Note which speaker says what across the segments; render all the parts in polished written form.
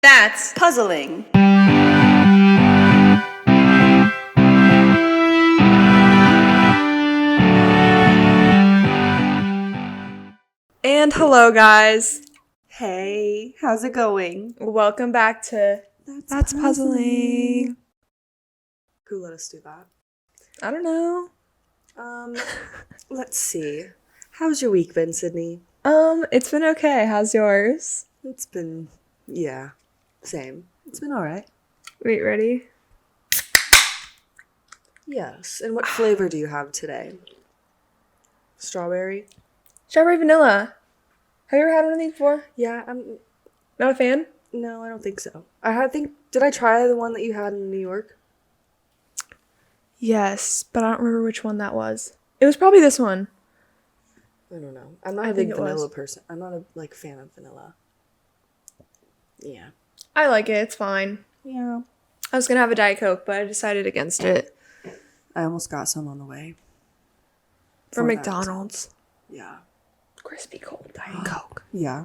Speaker 1: That's puzzling.
Speaker 2: And hello, guys.
Speaker 1: Hey, how's it going?
Speaker 2: Welcome back to That's Puzzling.
Speaker 1: Who let us do that?
Speaker 2: I don't know.
Speaker 1: Let's see. How's your week been, Sydney?
Speaker 2: It's been okay. How's yours?
Speaker 1: It's been, same. It's been all right.
Speaker 2: Wait, ready?
Speaker 1: Yes. And what flavor do you have today? Strawberry?
Speaker 2: Strawberry vanilla. Have you ever had one of these before?
Speaker 1: Yeah, I'm.
Speaker 2: Not a fan?
Speaker 1: No, I don't think so. Did I try the one that you had in New York?
Speaker 2: Yes, but I don't remember which one that was. It was probably this one.
Speaker 1: I don't know. I'm not a big vanilla person. I'm not a fan of vanilla. Yeah.
Speaker 2: I like it. It's fine.
Speaker 1: Yeah.
Speaker 2: I was gonna have a Diet Coke, but I decided against it.
Speaker 1: I almost got some on the way.
Speaker 2: For McDonald's.
Speaker 1: Yeah.
Speaker 2: Crispy cold Diet Coke.
Speaker 1: Yeah.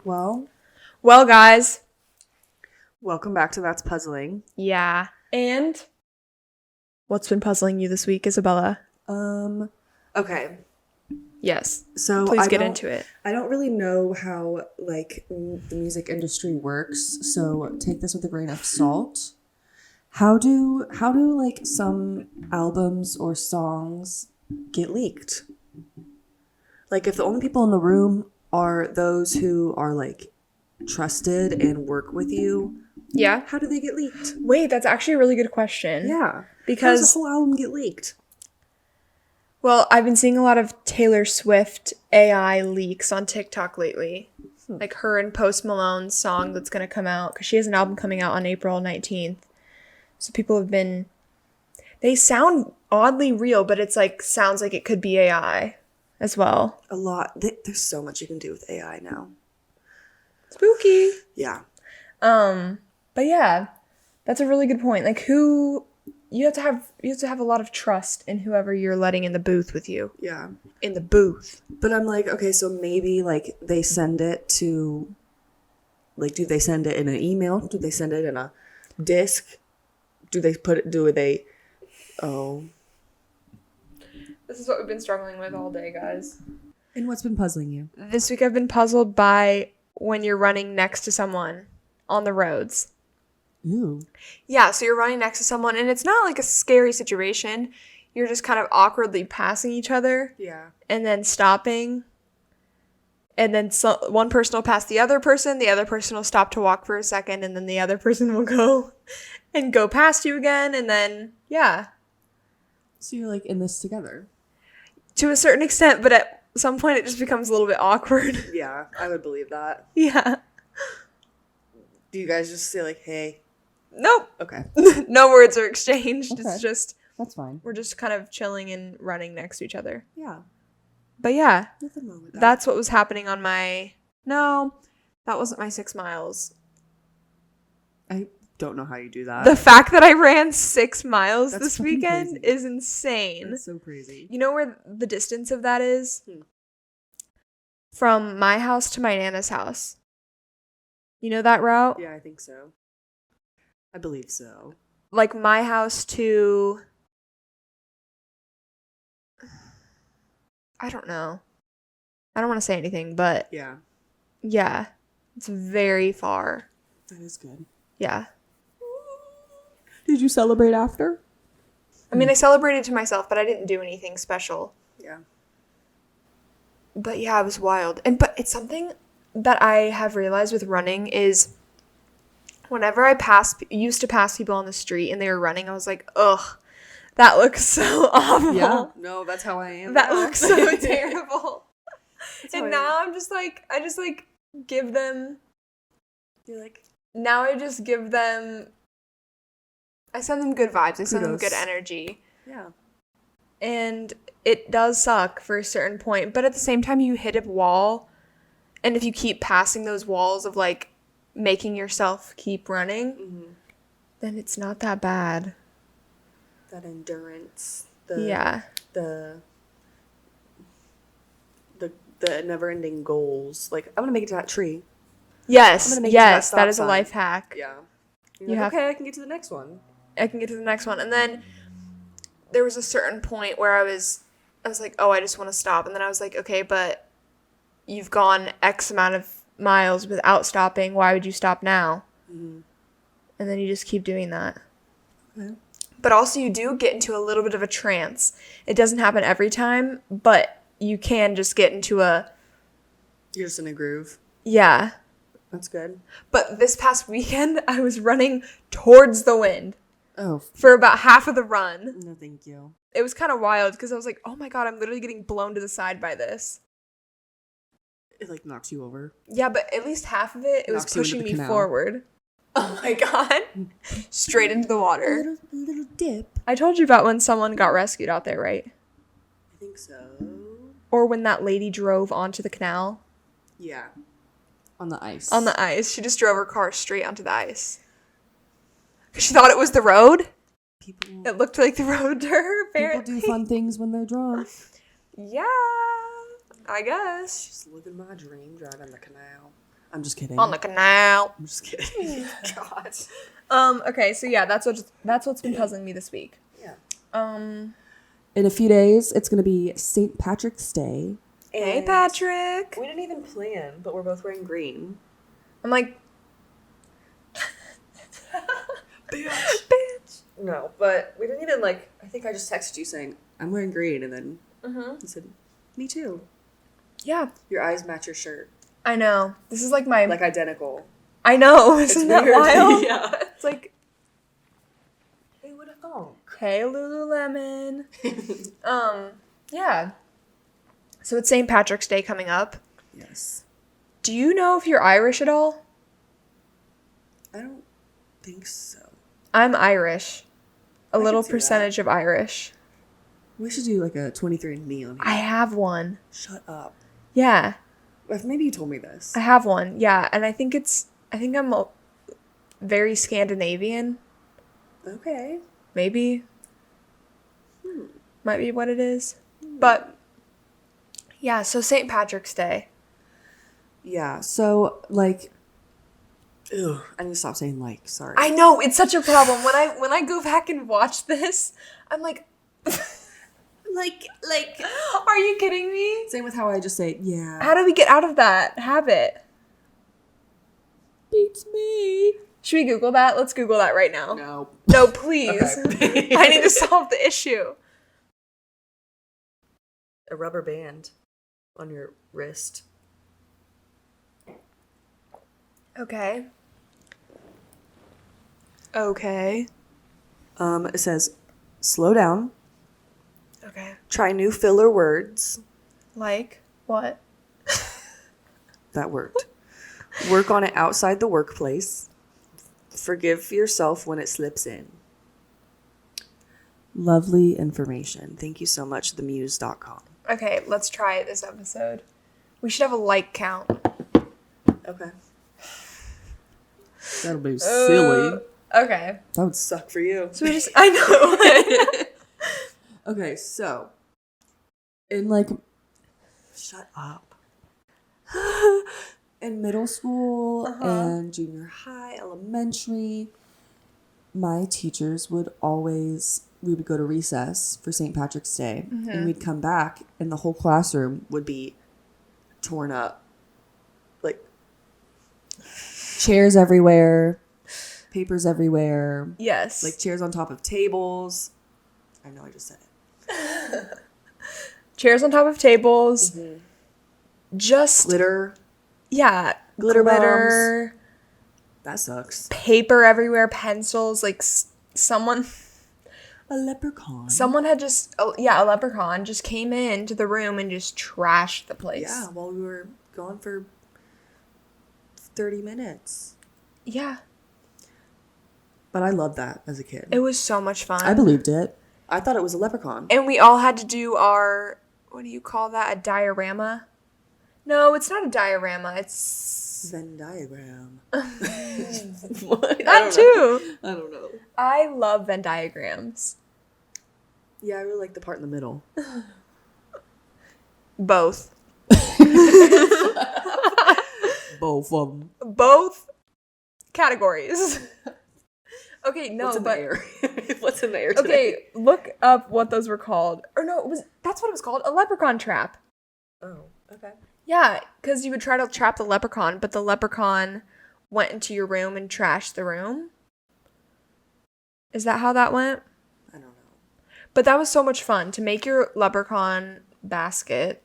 Speaker 1: Well,
Speaker 2: guys.
Speaker 1: welcome back to That's Puzzling.
Speaker 2: Yeah. And what's been puzzling you this week, Isabella?
Speaker 1: Okay.
Speaker 2: Yes.
Speaker 1: So
Speaker 2: please get into it.
Speaker 1: I don't really know how the music industry works, so take this with a grain of salt. How do some albums or songs get leaked? Like, if the only people in the room are those who are trusted and work with you,
Speaker 2: yeah,
Speaker 1: how do they get leaked?
Speaker 2: Wait, that's actually a really good question.
Speaker 1: Yeah,
Speaker 2: because
Speaker 1: how does the whole album get leaked?
Speaker 2: Well, I've been seeing a lot of Taylor Swift AI leaks on TikTok lately. Like her and Post Malone's song that's going to come out, because she has an album coming out on April 19th. So people have been, they sound oddly real, but it's sounds like it could be AI as well.
Speaker 1: A lot. There's so much you can do with AI now.
Speaker 2: Spooky.
Speaker 1: Yeah.
Speaker 2: But yeah, that's a really good point. You have to have a lot of trust in whoever you're letting in the booth with you.
Speaker 1: Yeah.
Speaker 2: In the booth.
Speaker 1: But I'm okay, so maybe they send it to do they send it in an email? Do they send it in a disc? Oh.
Speaker 2: This is what we've been struggling with all day, guys.
Speaker 1: And what's been puzzling you?
Speaker 2: This week I've been puzzled by when you're running next to someone on the roads.
Speaker 1: Ooh.
Speaker 2: Yeah, so you're running next to someone, and it's not a scary situation. You're just kind of awkwardly passing each other.
Speaker 1: Yeah.
Speaker 2: And then stopping. And then one person will pass the other person will stop to walk for a second, and then the other person will go and go past you again, and then, yeah.
Speaker 1: So you're in this together?
Speaker 2: To a certain extent, but at some point it just becomes a little bit awkward.
Speaker 1: Yeah, I would believe that.
Speaker 2: Yeah.
Speaker 1: Do you guys just say hey?
Speaker 2: Nope.
Speaker 1: Okay.
Speaker 2: No words are exchanged.
Speaker 1: Okay.
Speaker 2: It's just...
Speaker 1: That's fine.
Speaker 2: We're just kind of chilling and running next to each other.
Speaker 1: Yeah.
Speaker 2: But yeah.
Speaker 1: Nothing wrong with that.
Speaker 2: That's what was happening on my... No, that wasn't my 6 miles.
Speaker 1: I don't know how you do that.
Speaker 2: The fact that I ran 6 miles
Speaker 1: That's
Speaker 2: this
Speaker 1: fucking
Speaker 2: weekend
Speaker 1: crazy.
Speaker 2: is insane.
Speaker 1: That's so crazy.
Speaker 2: You know where the distance of that is? From my house to my Nana's house. You know that route?
Speaker 1: Yeah, I think so. I believe so.
Speaker 2: My house to... I don't know. I don't want to say anything, but...
Speaker 1: Yeah.
Speaker 2: Yeah. It's very far.
Speaker 1: That is good.
Speaker 2: Yeah.
Speaker 1: Did you celebrate after?
Speaker 2: I mean, I celebrated to myself, but I didn't do anything special.
Speaker 1: Yeah.
Speaker 2: But yeah, it was wild. But it's something that I have realized with running is whenever I used to pass people on the street and they were running, I was like, ugh, that looks so awful.
Speaker 1: Yeah. No, that's how I am.
Speaker 2: That
Speaker 1: now.
Speaker 2: looks so terrible. And now I'm just I just give them.
Speaker 1: You're
Speaker 2: now I just give them. I send them good vibes. I send them
Speaker 1: kudos.
Speaker 2: good energy.
Speaker 1: Yeah.
Speaker 2: And it does suck for a certain point, but at the same time, you hit a wall, and if you keep passing those walls of making yourself keep running, then it's not that bad.
Speaker 1: That endurance.
Speaker 2: Yeah.
Speaker 1: The never-ending goals. I'm gonna make it to that tree.
Speaker 2: Yes,
Speaker 1: gonna make it to
Speaker 2: yes,
Speaker 1: that
Speaker 2: that
Speaker 1: stop
Speaker 2: is a
Speaker 1: sign.
Speaker 2: life hack.
Speaker 1: Yeah.
Speaker 2: You
Speaker 1: You're like,
Speaker 2: have-
Speaker 1: okay, I can get to the next one.
Speaker 2: I can get to the next one. And then there was a certain point where I was like, oh, I just want to stop. And then I was like, okay, but you've gone X amount of miles without stopping. Why would you stop now?
Speaker 1: Mm-hmm.
Speaker 2: And then you just keep doing that.
Speaker 1: Okay.
Speaker 2: But also you do get into a little bit of a trance. It doesn't happen every time, but you can just get into a,
Speaker 1: You're just in a groove.
Speaker 2: yeah.
Speaker 1: That's good.
Speaker 2: But this past weekend, I was running towards the wind
Speaker 1: Oh,
Speaker 2: for about half of the run.
Speaker 1: no, thank you.
Speaker 2: It was kind of wild because I was like, oh my God, I'm literally getting blown to the side by this.
Speaker 1: It like knocks you over.
Speaker 2: Yeah, but at least half of it was
Speaker 1: Knocks you into
Speaker 2: pushing
Speaker 1: the
Speaker 2: me
Speaker 1: canal.
Speaker 2: forward. Oh my God. Straight into the water.
Speaker 1: Little dip.
Speaker 2: I told you about when someone got rescued out there, right?
Speaker 1: I think so.
Speaker 2: Or when that lady drove onto the canal.
Speaker 1: Yeah. On the ice.
Speaker 2: On the ice. She just drove her car straight onto the ice. Because she thought it was the road.
Speaker 1: People.
Speaker 2: It looked like the road to her,
Speaker 1: People
Speaker 2: apparently.
Speaker 1: do fun things when they're drunk.
Speaker 2: Yeah, I guess.
Speaker 1: Just living my dream, driving the canal. I'm just kidding.
Speaker 2: On the canal.
Speaker 1: I'm just kidding.
Speaker 2: God. Okay, so yeah, that's what's been puzzling me this week.
Speaker 1: Yeah.
Speaker 2: In
Speaker 1: a few days, it's gonna be St. Patrick's Day.
Speaker 2: Hey, Patrick.
Speaker 1: We didn't even plan, but we're both wearing green.
Speaker 2: I'm like,
Speaker 1: Bitch. No, but we didn't even like. I think I just texted you saying I'm wearing green, and then you said, "Me too."
Speaker 2: yeah,
Speaker 1: Your eyes match your shirt,
Speaker 2: I know. This is like my.
Speaker 1: like identical.
Speaker 2: I know. Isn't that
Speaker 1: weird.
Speaker 2: wild?
Speaker 1: Yeah.
Speaker 2: It's like,
Speaker 1: Hey, what a thong.
Speaker 2: hey, Lululemon. Yeah. So it's St. Patrick's Day coming up.
Speaker 1: Yes.
Speaker 2: Do you know if you're Irish at all?
Speaker 1: I don't think so.
Speaker 2: I'm Irish. A
Speaker 1: I
Speaker 2: little
Speaker 1: can see
Speaker 2: percentage of Irish.
Speaker 1: We should do like a 23andMe on here.
Speaker 2: I have one.
Speaker 1: Shut up.
Speaker 2: Yeah,
Speaker 1: Maybe you told me this.
Speaker 2: I have one. Yeah, and I think I'm very Scandinavian.
Speaker 1: Okay.
Speaker 2: Maybe. Might be what it is. But yeah, so St. Patrick's Day.
Speaker 1: Yeah. So like. Ew, I need to stop saying like. Sorry.
Speaker 2: I know, it's such a problem. When I go back and watch this, I'm like
Speaker 1: like.
Speaker 2: are you kidding me?
Speaker 1: Same with how I just say yeah.
Speaker 2: How do we get out of that habit?
Speaker 1: Beats me.
Speaker 2: Should we Google that? Let's Google that right now.
Speaker 1: No.
Speaker 2: No, please.
Speaker 1: Okay.
Speaker 2: I need to solve the issue.
Speaker 1: A rubber band on your wrist.
Speaker 2: Okay. Okay.
Speaker 1: It says, slow down.
Speaker 2: Okay.
Speaker 1: Try new filler words.
Speaker 2: Like what?
Speaker 1: That worked. Work on it outside the workplace. Forgive yourself when it slips in. Lovely information. Thank you so much, themuse.com.
Speaker 2: Okay, let's try it this episode. We should have a like count.
Speaker 1: Okay. That'll be silly.
Speaker 2: Okay.
Speaker 1: That would suck for you.
Speaker 2: So we just I know.
Speaker 1: Okay, so in like shut up. In middle school and junior high, elementary, my teachers would always we would go to recess for St. Patrick's Day and we'd come back and the whole classroom would be torn up. Like chairs everywhere, papers everywhere.
Speaker 2: Yes.
Speaker 1: Like chairs on top of tables. I know I just said it.
Speaker 2: Chairs on top of tables. Just
Speaker 1: Glitter.
Speaker 2: yeah,
Speaker 1: Glitter
Speaker 2: glitter,
Speaker 1: That sucks.
Speaker 2: paper everywhere, pencils. Like someone
Speaker 1: A leprechaun.
Speaker 2: had just a leprechaun just came into the room and just trashed the place.
Speaker 1: Yeah, while we were gone for 30 minutes.
Speaker 2: Yeah.
Speaker 1: But I loved that as a kid.
Speaker 2: It was so much fun.
Speaker 1: I believed it. I thought it was a leprechaun.
Speaker 2: And we all had to do our, what do you call that? A diorama? No, it's not a diorama. It's
Speaker 1: Venn diagram.
Speaker 2: that too.
Speaker 1: I don't know.
Speaker 2: I love Venn diagrams.
Speaker 1: Yeah, I really like the part in the middle.
Speaker 2: Both.
Speaker 1: Both of them.
Speaker 2: Both categories. Okay, no,
Speaker 1: What's in
Speaker 2: but
Speaker 1: the air? What's in the air today?
Speaker 2: okay, look up what those were called. Or no, that's what it was called, a leprechaun trap.
Speaker 1: Oh, okay.
Speaker 2: Yeah, because you would try to trap the leprechaun, but the leprechaun went into your room and trashed the room. Is that how that went?
Speaker 1: I don't know.
Speaker 2: But that was so much fun to make your leprechaun basket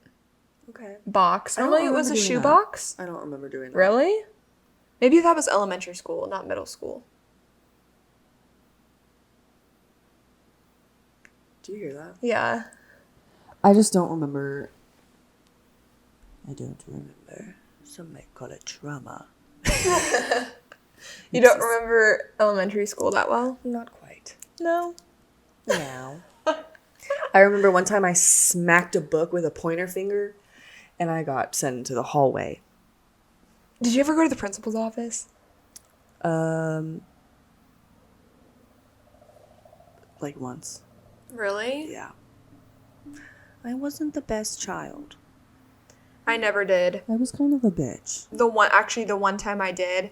Speaker 1: Okay.
Speaker 2: box.
Speaker 1: I don't
Speaker 2: Normally it was a
Speaker 1: remember doing
Speaker 2: shoe
Speaker 1: that.
Speaker 2: box.
Speaker 1: I don't remember doing that.
Speaker 2: Really? Maybe that was elementary school, not middle school.
Speaker 1: Do you hear that?
Speaker 2: Yeah.
Speaker 1: I just don't remember. I don't remember. Some might call it trauma.
Speaker 2: You don't remember elementary school that well?
Speaker 1: Not quite.
Speaker 2: No.
Speaker 1: No. I remember one time I smacked a book with a pointer finger and I got sent into the hallway.
Speaker 2: Did you ever go to the principal's office?
Speaker 1: Like once.
Speaker 2: Really?
Speaker 1: Yeah. I wasn't the best child.
Speaker 2: I never did.
Speaker 1: I was kind of a bitch.
Speaker 2: The one time I did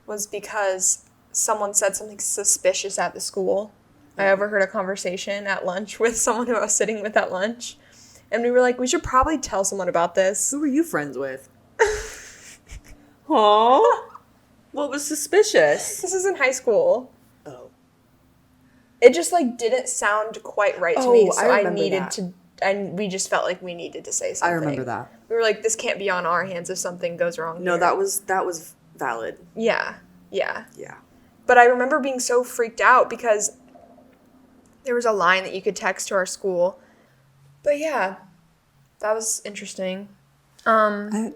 Speaker 2: was because someone said something suspicious at the school. I overheard a conversation at lunch with someone who I was sitting with at lunch. And we were like, we should probably tell someone about this.
Speaker 1: Who were you friends with? Aww. What was suspicious?
Speaker 2: This is in high school.
Speaker 1: Oh.
Speaker 2: It just like didn't sound quite right to me, so
Speaker 1: I
Speaker 2: I
Speaker 1: remember
Speaker 2: needed
Speaker 1: that.
Speaker 2: to. And we just felt like we needed to say something.
Speaker 1: I remember that.
Speaker 2: We were like, this can't be on our hands if something goes wrong.
Speaker 1: No,
Speaker 2: here.
Speaker 1: that was valid.
Speaker 2: Yeah.
Speaker 1: Yeah.
Speaker 2: But I remember being so freaked out because there was a line that you could text to our school. But yeah, that was interesting.
Speaker 1: I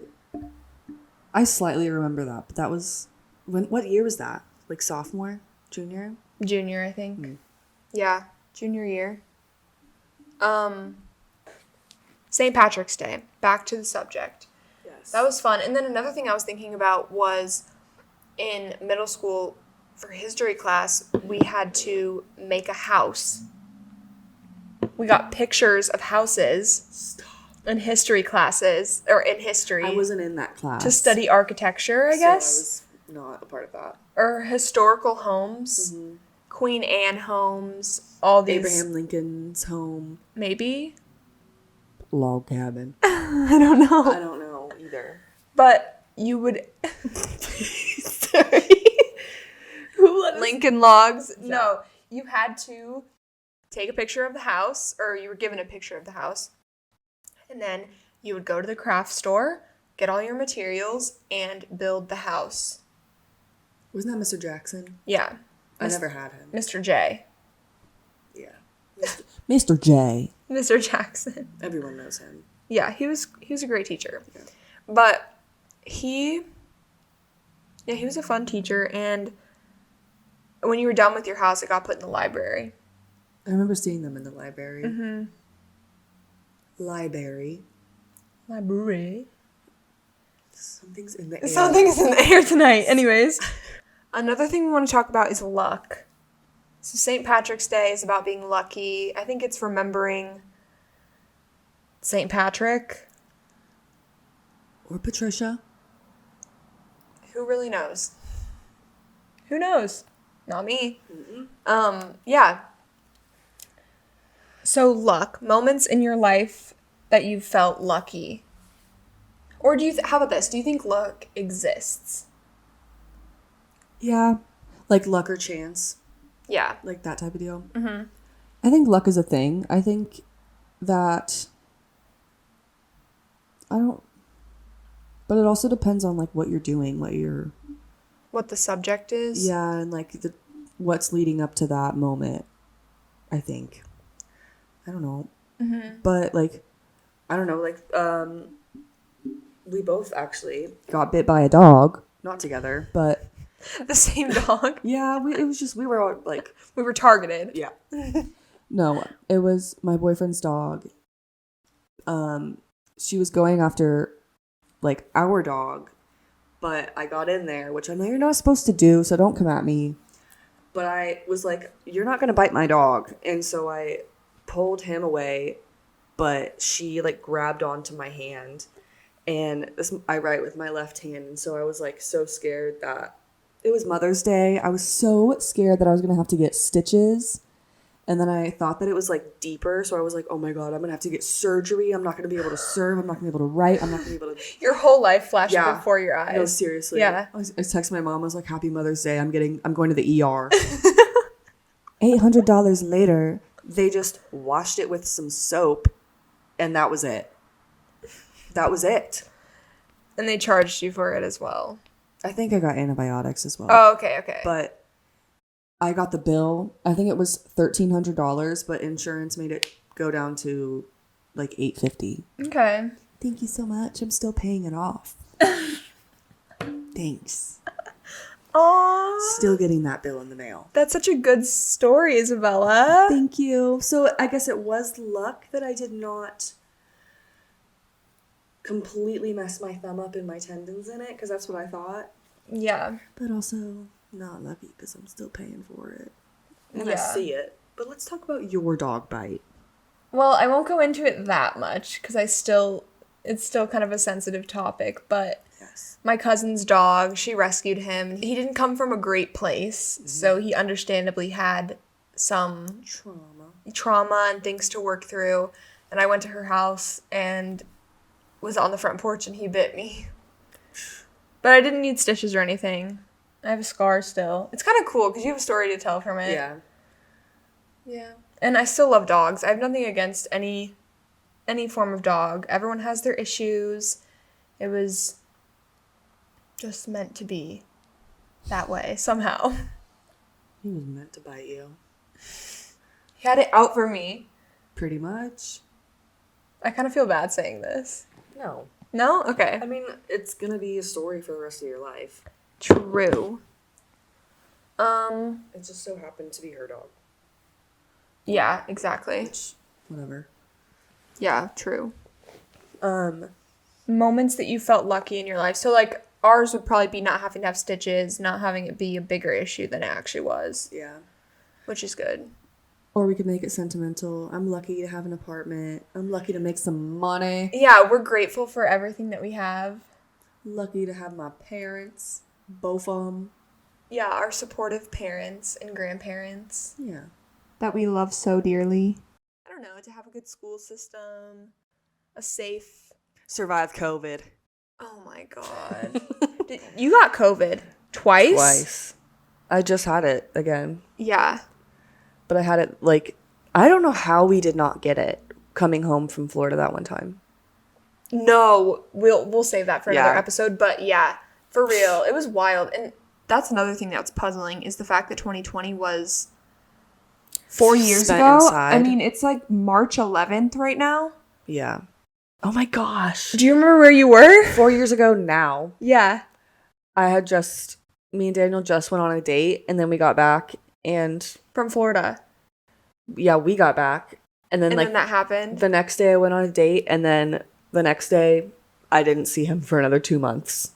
Speaker 1: slightly remember that, but that was what year was that? Like sophomore, junior?
Speaker 2: Junior, I think. Yeah, junior year. St. Patrick's Day. Back to the subject.
Speaker 1: Yes.
Speaker 2: That was fun. And then another thing I was thinking about was in middle school for history class, we had to make a house. We got pictures of houses in history classes, or in history.
Speaker 1: I wasn't in that class.
Speaker 2: To study architecture, I guess.
Speaker 1: So I was not a part of that.
Speaker 2: Or historical homes. Mm-hmm. Queen Anne homes. All these.
Speaker 1: Abraham Lincoln's home.
Speaker 2: Maybe.
Speaker 1: Log cabin.
Speaker 2: I don't know.
Speaker 1: I don't know either.
Speaker 2: But you would.
Speaker 1: Sorry.
Speaker 2: Lincoln logs. Yeah. No, you had to take a picture of the house, or you were given a picture of the house, and then you would go to the craft store, get all your materials, and build the house.
Speaker 1: Wasn't that Mr. Jackson?
Speaker 2: Yeah.
Speaker 1: I never had him.
Speaker 2: Mr. J.
Speaker 1: Yeah. Mr. J.
Speaker 2: Mr. Jackson.
Speaker 1: Everyone knows him.
Speaker 2: Yeah, he was a great teacher.
Speaker 1: Yeah.
Speaker 2: But he was a fun teacher, and when you were done with your house, it got put in the library.
Speaker 1: I remember seeing them in the library.
Speaker 2: Mm-hmm.
Speaker 1: Library. Something's in the air.
Speaker 2: Something's in the air tonight. Anyways. Another thing we want to talk about is luck. So St. Patrick's Day is about being lucky. I think it's remembering St. Patrick.
Speaker 1: Or Patricia.
Speaker 2: Who really knows? Who knows? Not me.
Speaker 1: Mm-mm.
Speaker 2: Yeah. So luck. Moments in your life that you felt lucky. Or do you, how about this? Do you think luck exists?
Speaker 1: Yeah. Like luck or chance.
Speaker 2: Yeah.
Speaker 1: Like that type of deal.
Speaker 2: Mm-hmm.
Speaker 1: I think luck is a thing. I think that but it also depends on like what you're doing,
Speaker 2: what the subject is.
Speaker 1: Yeah, and like what's leading up to that moment. I think. I don't know.
Speaker 2: Mm-hmm.
Speaker 1: But like I don't know, like we both actually got bit by a dog. Not together, but
Speaker 2: the same dog.
Speaker 1: Yeah, we were all like
Speaker 2: we were targeted.
Speaker 1: Yeah. No, it was my boyfriend's dog. She was going after like our dog, but I got in there, which I know you're not supposed to do, so don't come at me. But I was like, you're not going to bite my dog. And so I pulled him away, but she like grabbed onto my hand and I write with my left hand, and so I was like so scared that it was Mother's Day. I was so scared that I was gonna have to get stitches, and then I thought that it was like deeper, so I was like, oh my god, I'm gonna have to get surgery. I'm not gonna be able to serve. I'm not gonna be able to write. I'm not gonna be able to.
Speaker 2: Your whole life flashed before your eyes.
Speaker 1: No, seriously.
Speaker 2: Yeah.
Speaker 1: I texted my mom. I was like, Happy Mother's Day. I'm going to the ER. $800 later, they just washed it with some soap, and that was it. That was it.
Speaker 2: And they charged you for it as well.
Speaker 1: I think I got antibiotics as well.
Speaker 2: Oh, okay.
Speaker 1: But I got the bill. I think it was $1,300, but insurance made it go down to like $850.
Speaker 2: Okay.
Speaker 1: Thank you so much. I'm still paying it off. Thanks.
Speaker 2: Aww.
Speaker 1: Still getting that bill in the mail.
Speaker 2: That's such a good story, Isabella.
Speaker 1: Thank you. So I guess it was luck that I did not completely mess my thumb up and my tendons in it, because that's what I thought.
Speaker 2: Yeah.
Speaker 1: But also not lucky because I'm still paying for it. And I
Speaker 2: Yeah.
Speaker 1: see it. But let's talk about your dog bite.
Speaker 2: Well, I won't go into it that much because it's still kind of a sensitive topic, but
Speaker 1: Yes.
Speaker 2: my cousin's dog, she rescued him. He didn't come from a great place, so he understandably had some trauma and things to work through. And I went to her house and was on the front porch and he bit me. But I didn't need stitches or anything. I have a scar still. It's kind of cool because you have a story to tell from it.
Speaker 1: Yeah. Yeah.
Speaker 2: And I still love dogs. I have nothing against any form of dog. Everyone has their issues. It was just meant to be that way somehow.
Speaker 1: He was meant to bite you.
Speaker 2: He had it out for me.
Speaker 1: Pretty much.
Speaker 2: I kind of feel bad saying this.
Speaker 1: No.
Speaker 2: No? Okay.
Speaker 1: I mean, it's going to be a story for the rest of your life.
Speaker 2: True.
Speaker 1: It just so happened to be her dog.
Speaker 2: Yeah, exactly.
Speaker 1: Which, whatever.
Speaker 2: Yeah, true. Moments that you felt lucky in your life. So, like, ours would probably be not having to have stitches, not having it be a bigger issue than it actually was.
Speaker 1: Yeah.
Speaker 2: Which is good.
Speaker 1: Or we could make it sentimental. I'm lucky to have an apartment. I'm lucky to make some money.
Speaker 2: Yeah, we're grateful for everything that we have.
Speaker 1: Lucky to have my parents. Both of them.
Speaker 2: Yeah, our supportive parents and grandparents.
Speaker 1: Yeah.
Speaker 2: That we love so dearly. I don't know, to have a good school system, a safe...
Speaker 1: Survived COVID.
Speaker 2: Oh my god. You got COVID twice?
Speaker 1: Twice. I just had it again.
Speaker 2: Yeah.
Speaker 1: But I had it, like, I don't know how we did not get it coming home from Florida that one time.
Speaker 2: No, we'll save that for another episode, but yeah, for real, it was wild. And that's another thing that's puzzling is the fact that 2020 was 4 years
Speaker 1: Spent
Speaker 2: ago.
Speaker 1: inside.
Speaker 2: I mean, it's like March 11th right now.
Speaker 1: Yeah. Oh my gosh.
Speaker 2: Do you remember where you were?
Speaker 1: 4 years ago now.
Speaker 2: Yeah.
Speaker 1: Me and Daniel just went on a date, and then we got back, and...
Speaker 2: From Florida.
Speaker 1: Yeah, we got back. And then
Speaker 2: that happened.
Speaker 1: The next day I went on a date, and then the next day I didn't see him for another 2 months.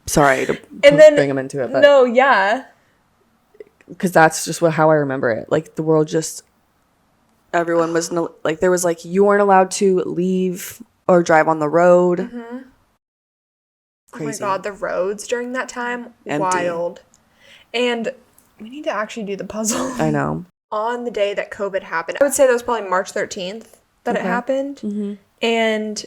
Speaker 1: Sorry to bring him into it, but
Speaker 2: no, yeah.
Speaker 1: Because that's just how I remember it. Like, the world just... Everyone was... like, there was, like, you weren't allowed to leave or drive on the road.
Speaker 2: Mm-hmm.
Speaker 1: Crazy.
Speaker 2: Oh my god, the roads during that time,
Speaker 1: Empty.
Speaker 2: wild. And we need to actually do the puzzle.
Speaker 1: I know.
Speaker 2: On the day that COVID happened, I would say that was probably March 13th that it happened.
Speaker 1: Mm-hmm.
Speaker 2: And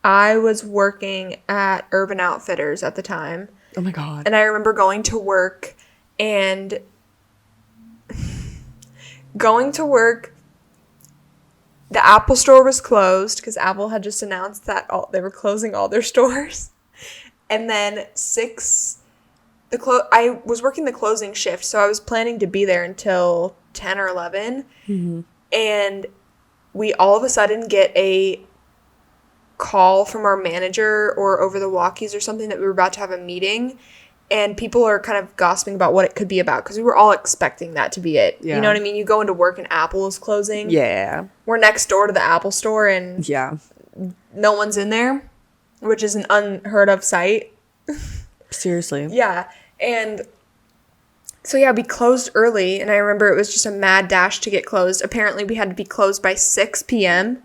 Speaker 2: I was working at Urban Outfitters at the time.
Speaker 1: Oh my god.
Speaker 2: And I remember going to work and the Apple store was closed because Apple had just announced that they were closing all their stores. And then I was working the closing shift, so I was planning to be there until 10 or 11.
Speaker 1: Mm-hmm.
Speaker 2: And we all of a sudden get a call from our manager or over the walkies or something that we were about to have a meeting. And people are kind of gossiping about what it could be about because we were all expecting that to be it. Yeah. You know what I mean? You go into work and Apple is closing.
Speaker 1: Yeah.
Speaker 2: We're next door to the Apple store and
Speaker 1: yeah,
Speaker 2: no one's in there, which is an unheard of sight.
Speaker 1: Seriously.
Speaker 2: Yeah. And so, yeah, we closed early. And I remember it was just a mad dash to get closed. Apparently, we had to be closed by 6 p.m.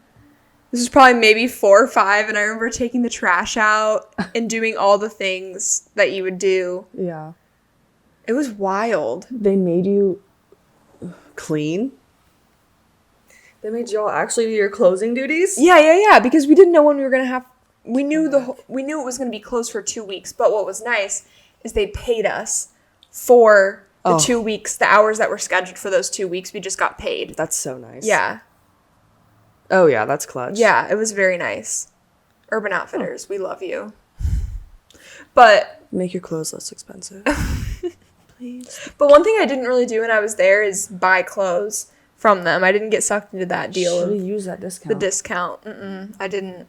Speaker 2: It This is probably maybe 4 or 5, and I remember taking the trash out and doing all the things that you would do.
Speaker 1: Yeah.
Speaker 2: It was wild.
Speaker 1: They made you clean? They made y'all actually do your closing duties?
Speaker 2: Yeah, because we didn't know when we were going to have... We knew it was going to be closed for 2 weeks, but what was nice is they paid us for the 2 weeks, the hours that were scheduled for those 2 weeks. We just got paid.
Speaker 1: That's so nice.
Speaker 2: Yeah.
Speaker 1: Oh, yeah, that's clutch.
Speaker 2: Yeah, it was very nice. Urban Outfitters, we love you. But...
Speaker 1: Make your clothes less expensive. Please.
Speaker 2: But one thing I didn't really do when I was there is buy clothes from them. I didn't get sucked into that deal.
Speaker 1: Should have used that discount.
Speaker 2: The discount. I didn't.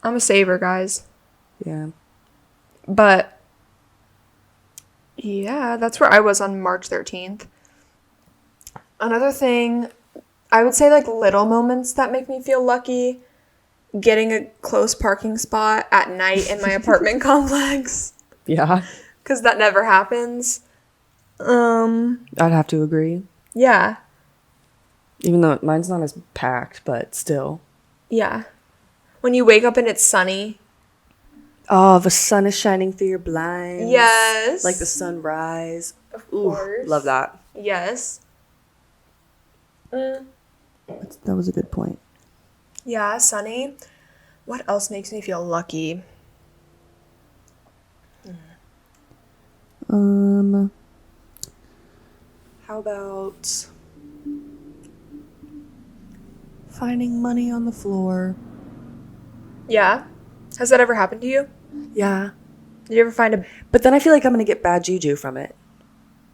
Speaker 2: I'm a saver, guys.
Speaker 1: Yeah.
Speaker 2: But... yeah, that's where I was on March 13th. Another thing... I would say, like, little moments that make me feel lucky. Getting a close parking spot at night in my apartment complex.
Speaker 1: Yeah.
Speaker 2: Because that never happens.
Speaker 1: I'd have to agree.
Speaker 2: Yeah.
Speaker 1: Even though mine's not as packed, but still.
Speaker 2: Yeah. When you wake up and it's sunny.
Speaker 1: Oh, the sun is shining through your blinds.
Speaker 2: Yes.
Speaker 1: Like the sunrise.
Speaker 2: Of course.
Speaker 1: Love that.
Speaker 2: Yes.
Speaker 1: That was a good point.
Speaker 2: Yeah, sunny. What else makes me feel lucky?
Speaker 1: How about finding money on the floor?
Speaker 2: Yeah. Has that ever happened to you?
Speaker 1: Yeah.
Speaker 2: Did you ever find a...
Speaker 1: But then I feel like I'm going to get bad juju from it.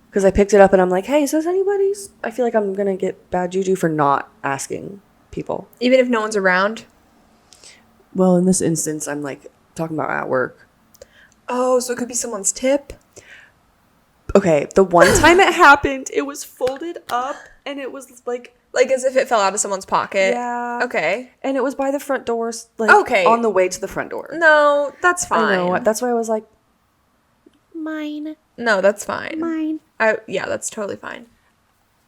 Speaker 1: Because I picked it up and I'm like, hey, is this anybody's? I feel like I'm going to get bad juju for not asking people.
Speaker 2: Even if no one's around?
Speaker 1: Well, in this instance, I'm like talking about at work.
Speaker 2: Oh, so it could be someone's tip?
Speaker 1: Okay, the one time it happened, it was folded up and it was like...
Speaker 2: Like as if it fell out of someone's pocket?
Speaker 1: Yeah.
Speaker 2: Okay.
Speaker 1: And it was by the front doors, like
Speaker 2: okay.
Speaker 1: on the way to the front door.
Speaker 2: No, that's fine.
Speaker 1: I know. That's why I was like, mine.
Speaker 2: No, that's fine.
Speaker 1: Mine.
Speaker 2: Yeah, that's totally fine.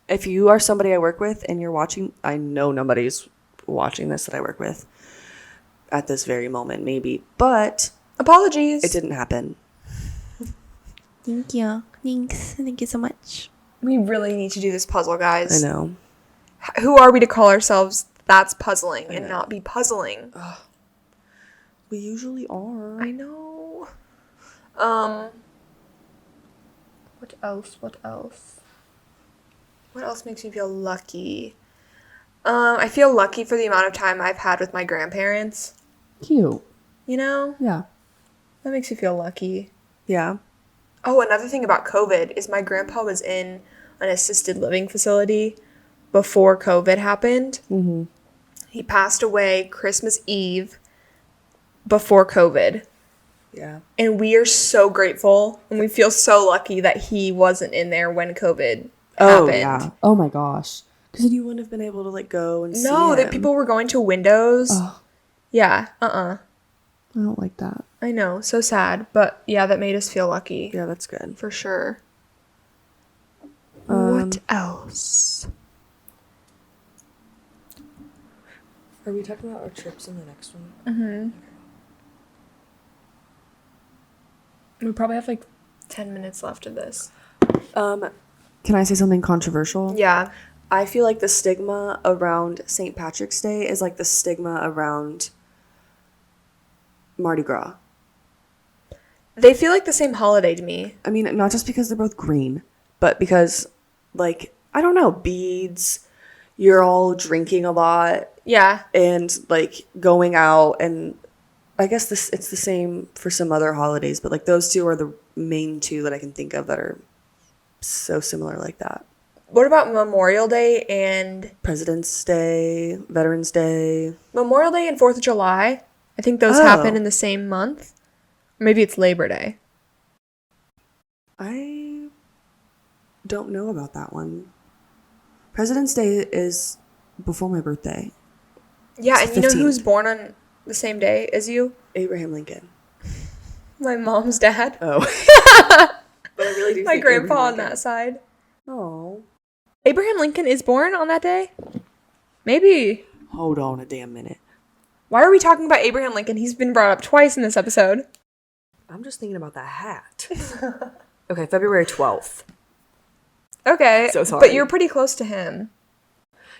Speaker 1: If you are somebody I work with and you're watching, I know nobody's watching this that I work with at this very moment, maybe. But
Speaker 2: apologies.
Speaker 1: It didn't happen.
Speaker 3: Thank you. Thanks. Thank you so much.
Speaker 2: We really need to do this puzzle, guys.
Speaker 1: I know.
Speaker 2: Who are we to call ourselves that's puzzling and not be puzzling?
Speaker 1: Ugh. We usually are.
Speaker 2: I know. What else? What else makes me feel lucky? I feel lucky for the amount of time I've had with my grandparents.
Speaker 1: Cute.
Speaker 2: You know?
Speaker 1: Yeah.
Speaker 2: That makes you feel lucky.
Speaker 1: Yeah.
Speaker 2: Oh, another thing about COVID is my grandpa was in an assisted living facility before COVID happened.
Speaker 1: Mm-hmm.
Speaker 2: He passed away Christmas Eve before COVID.
Speaker 1: Yeah.
Speaker 2: And we are so grateful and we feel so lucky that he wasn't in there when COVID happened.
Speaker 1: Yeah. Oh my gosh. Because then you wouldn't have been able to like go and see
Speaker 2: No,
Speaker 1: him.
Speaker 2: that people were going to windows.
Speaker 1: Oh,
Speaker 2: Yeah.
Speaker 1: I don't like that.
Speaker 2: I know. So sad. But yeah, that made us feel lucky.
Speaker 1: Yeah, that's good.
Speaker 2: For sure. What else?
Speaker 1: Are we talking about our trips in the next one?
Speaker 2: Mm-hmm. We probably have like 10 minutes left of this.
Speaker 1: Can I say something controversial?
Speaker 2: Yeah.
Speaker 1: I feel like the stigma around St. Patrick's Day is like the stigma around Mardi Gras.
Speaker 2: They feel like the same holiday to me.
Speaker 1: I mean, not just because they're both green, but because, like, I don't know, beads, you're all drinking a lot.
Speaker 2: Yeah.
Speaker 1: And, like, going out, and I guess it's the same for some other holidays, but, like, those two are the main two that I can think of that are so similar like that.
Speaker 2: What about Memorial Day and...
Speaker 1: President's Day, Veterans Day.
Speaker 2: Memorial Day and 4th of July? I think those happen in the same month. Or maybe it's Labor Day.
Speaker 1: I don't know about that one. President's Day is before my birthday.
Speaker 2: Yeah,
Speaker 1: It's
Speaker 2: and you know
Speaker 1: 15th.
Speaker 2: who's born on the same day as you?
Speaker 1: Abraham Lincoln.
Speaker 2: My mom's dad.
Speaker 1: Oh. But I really do
Speaker 2: My
Speaker 1: think
Speaker 2: grandpa
Speaker 1: Abraham
Speaker 2: on that side.
Speaker 1: Oh.
Speaker 2: Abraham Lincoln is born on that day? Maybe.
Speaker 1: Hold on a damn minute.
Speaker 2: Why are we talking about Abraham Lincoln? He's been brought up twice in this episode.
Speaker 1: I'm just thinking about that hat. Okay, February 12th.
Speaker 2: Okay.
Speaker 1: So sorry.
Speaker 2: But you're pretty close to him.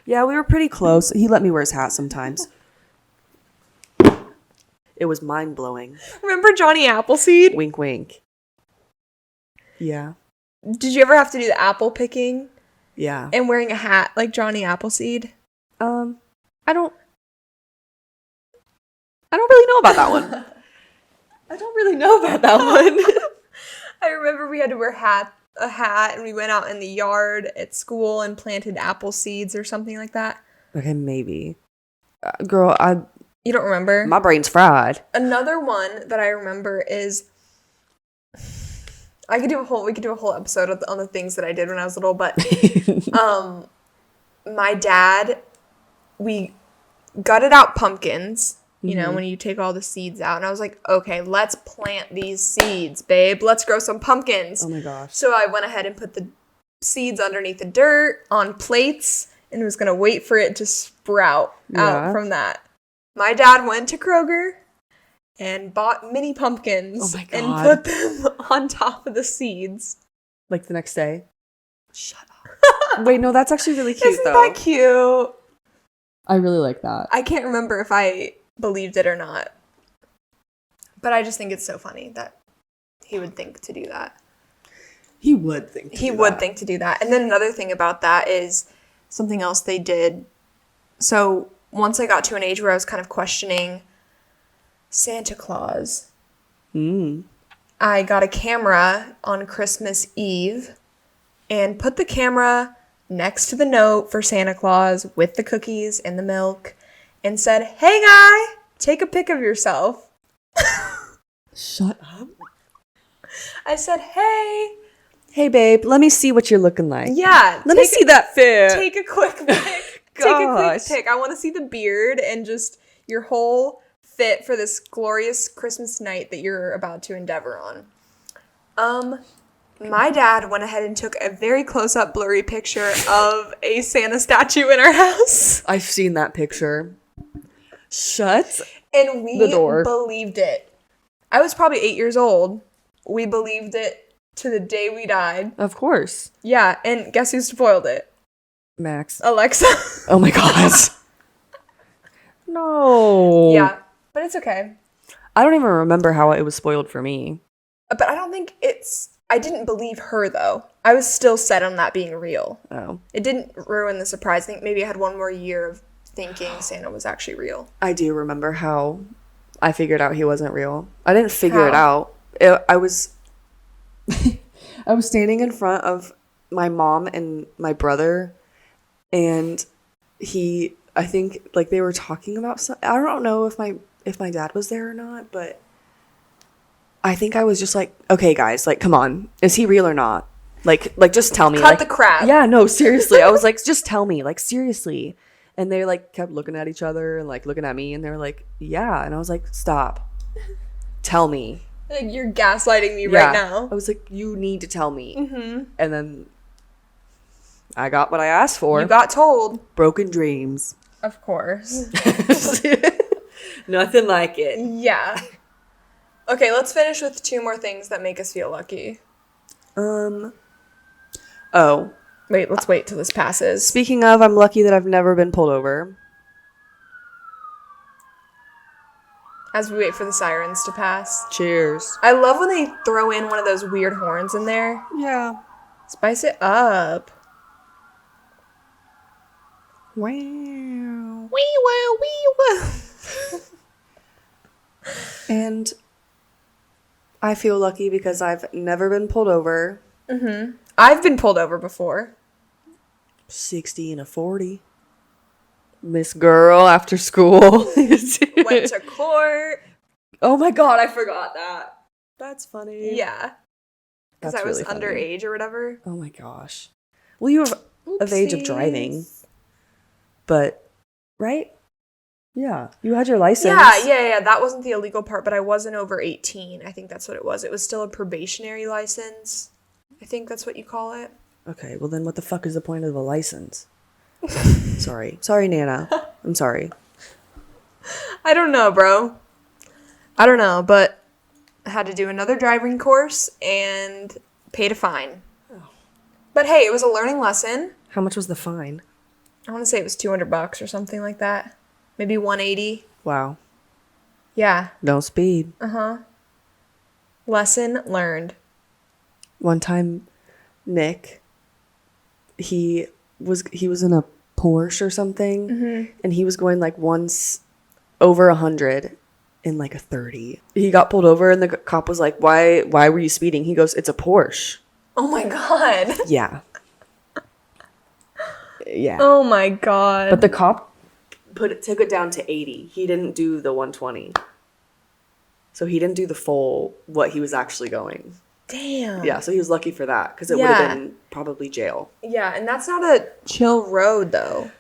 Speaker 1: Yeah, we were pretty close. He let me wear his hat sometimes. It was mind-blowing.
Speaker 2: Remember Johnny Appleseed?
Speaker 1: Wink, wink. Yeah.
Speaker 2: Did you ever have to do the apple picking
Speaker 1: Yeah.
Speaker 2: and wearing a hat like Johnny Appleseed?
Speaker 1: I don't really know about that one. I don't really know about that one.
Speaker 2: I remember we had to wear a hat and we went out in the yard at school and planted apple seeds or something like that.
Speaker 1: Okay, maybe. Girl,
Speaker 2: You don't remember?
Speaker 1: my brain's fried.
Speaker 2: Another one that I remember is we could do a whole episode on the things that I did when I was little, but my dad, we gutted out pumpkins, you know, when you take all the seeds out, and I was like, okay, let's plant these seeds, babe. Let's grow some pumpkins.
Speaker 1: Oh my gosh.
Speaker 2: So I went ahead and put the seeds underneath the dirt on plates and was going to wait for it to sprout out from that. My dad went to Kroger and bought mini pumpkins and put them on top of the seeds.
Speaker 1: Like the next day? Shut up. Wait, no, that's actually really cute,
Speaker 2: Isn't
Speaker 1: though.
Speaker 2: that cute?
Speaker 1: I really like that.
Speaker 2: I can't remember if I believed it or not. But I just think it's so funny that he would think to do that.
Speaker 1: He would think
Speaker 2: to do that. And then another thing about that is something else they did. So once I got to an age where I was kind of questioning Santa Claus, I got a camera on Christmas Eve and put the camera next to the note for Santa Claus with the cookies and the milk and said, "Hey guy, take a pic of yourself."
Speaker 1: Shut up.
Speaker 2: I said,
Speaker 1: Hey babe, let me see what you're looking like.
Speaker 2: yeah,
Speaker 1: Let me see that fit.
Speaker 2: take a quick pic. Take a quick pic. I want to see the beard and just your whole fit for this glorious Christmas night that you're about to endeavor on. My dad went ahead and took a very close-up blurry picture of a Santa statue in our house.
Speaker 1: I've seen that picture. Shut.
Speaker 2: And we
Speaker 1: The door.
Speaker 2: believed it. I was probably 8 years old. We believed it to the day we died.
Speaker 1: Of course.
Speaker 2: Yeah, and guess who spoiled it?
Speaker 1: Max.
Speaker 2: Alexa.
Speaker 1: Oh my god. No.
Speaker 2: Yeah, but it's okay.
Speaker 1: I don't even remember how it was spoiled for me.
Speaker 2: But I don't think I didn't believe her, though. I was still set on that being real.
Speaker 1: Oh.
Speaker 2: It didn't ruin the surprise. I think maybe I had one more year of thinking Santa was actually real.
Speaker 1: I do remember how I figured out he wasn't real. I didn't figure it out. I was I was standing in front of my mom and my brother, and I think like they were talking about something. I don't know if my dad was there or not, but I think I was just like, okay guys, like come on, is he real or not? Like just tell me.
Speaker 2: Cut
Speaker 1: like,
Speaker 2: the crap.
Speaker 1: Yeah, no, seriously. I was like, just tell me, like seriously. And they like kept looking at each other and like looking at me, and they were like, yeah. And I was like, stop. Tell me.
Speaker 2: Like, you're gaslighting me right now.
Speaker 1: I was like, you need to tell me. Mm-hmm. And then I got what I asked for.
Speaker 2: You got told.
Speaker 1: Broken dreams.
Speaker 2: Of course.
Speaker 1: Nothing like it.
Speaker 2: Yeah. Okay, let's finish with 2 more things that make us feel lucky.
Speaker 1: Oh.
Speaker 2: Wait, let's wait till this passes.
Speaker 1: Speaking of, I'm lucky that I've never been pulled over.
Speaker 2: As we wait for the sirens to pass.
Speaker 1: Cheers.
Speaker 2: I love when they throw in one of those weird horns in there.
Speaker 1: Yeah.
Speaker 2: Spice it up.
Speaker 1: Wow.
Speaker 2: Wee woo, wee woo.
Speaker 1: And I feel lucky because I've never been pulled over.
Speaker 2: Mm-hmm. I've been pulled over before.
Speaker 1: 60 and a 40. Miss Girl after school.
Speaker 2: Went to court.
Speaker 1: Oh my god, I forgot that. That's funny.
Speaker 2: Yeah. Because I was
Speaker 1: really funny.
Speaker 2: underage or whatever.
Speaker 1: Oh my gosh. Well, you were of age of driving. But, right? Yeah. You had your license.
Speaker 2: Yeah. That wasn't the illegal part, but I wasn't over 18. I think that's what it was. It was still a probationary license. I think that's what you call it.
Speaker 1: Okay, well then what the fuck is the point of a license? Sorry, Nana. I'm sorry.
Speaker 2: I don't know, bro. I don't know, but I had to do another driving course and paid a fine. But hey, it was a learning lesson.
Speaker 1: How much was the fine?
Speaker 2: I want to say it was $200 or something like that. Maybe 180.
Speaker 1: Wow.
Speaker 2: Yeah.
Speaker 1: No speed.
Speaker 2: Lesson learned.
Speaker 1: One time, Nick, he was in a Porsche or something, and he was going like once over 100 in like a 30. He got pulled over, and the cop was like, "Why were you speeding?" He goes, "It's a Porsche."
Speaker 2: Oh my god.
Speaker 1: Yeah. Yeah.
Speaker 2: Oh my god.
Speaker 1: But the cop took it down to 80. He didn't do the 120. So he didn't do the full what he was actually going.
Speaker 2: Damn.
Speaker 1: Yeah, so he was lucky for that because it would have been probably jail.
Speaker 2: Yeah, and that's not a chill road though.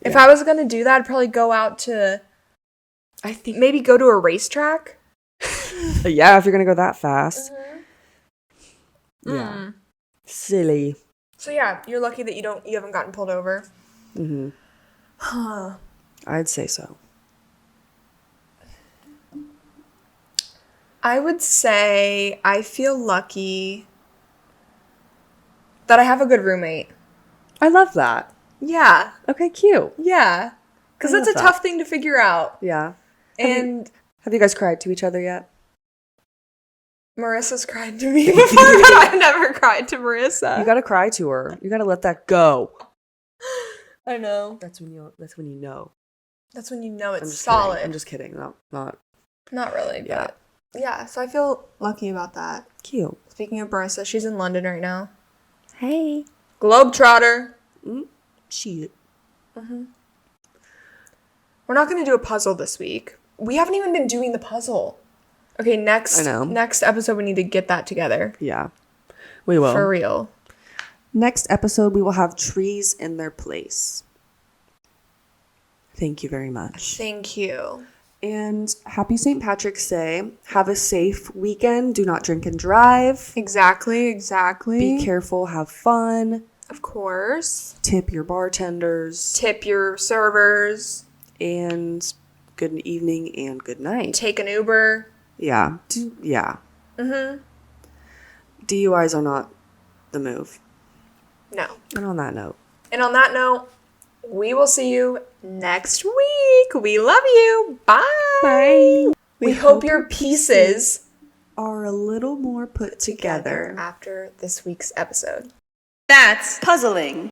Speaker 2: If I was going to do that, I'd probably go out to
Speaker 1: I think
Speaker 2: maybe go to a racetrack.
Speaker 1: yeah, if you're going to go that fast. Yeah. Silly.
Speaker 2: So yeah, you're lucky that you haven't gotten pulled over.
Speaker 1: Mhm. I'd say so.
Speaker 2: I would say I feel lucky that I have a good roommate.
Speaker 1: I love that.
Speaker 2: Yeah.
Speaker 1: Okay, cute.
Speaker 2: Yeah. Because
Speaker 1: I
Speaker 2: that's a
Speaker 1: love
Speaker 2: tough thing to figure out.
Speaker 1: Yeah.
Speaker 2: And
Speaker 1: Have you guys cried to each other yet?
Speaker 2: Marissa's cried to me before, but I've never cried to Marissa.
Speaker 1: You got to cry to her. You got to let that go.
Speaker 2: I know.
Speaker 1: That's when you know.
Speaker 2: That's when you know
Speaker 1: I'm
Speaker 2: it's
Speaker 1: just
Speaker 2: solid.
Speaker 1: Kidding. I'm just kidding. Not
Speaker 2: Not really,
Speaker 1: Yeah.
Speaker 2: but yeah, so I feel lucky about that.
Speaker 1: cute.
Speaker 2: Speaking of Marissa, she's in London right now.
Speaker 3: Hey.
Speaker 2: Globetrotter.
Speaker 1: Shit.
Speaker 2: We're not going to do a puzzle this week. We haven't even been doing the puzzle. Okay, next episode we need to get that together.
Speaker 1: Yeah. We will.
Speaker 2: For real.
Speaker 1: Next episode, we will have trees in their place. Thank you very much.
Speaker 2: Thank you.
Speaker 1: And happy St. Patrick's Day. Have a safe weekend. Do not drink and drive.
Speaker 2: Exactly.
Speaker 1: Be careful. Have fun.
Speaker 2: Of course.
Speaker 1: Tip your bartenders.
Speaker 2: Tip your servers.
Speaker 1: And good evening and good night.
Speaker 2: Take an Uber.
Speaker 1: Yeah. Yeah. DUIs are not the move.
Speaker 2: No.
Speaker 1: And on that note.
Speaker 2: And on that note, we will see you next week. We love you. Bye.
Speaker 1: Bye.
Speaker 2: We hope your pieces
Speaker 1: are a little more put together
Speaker 2: after this week's episode.
Speaker 3: That's puzzling.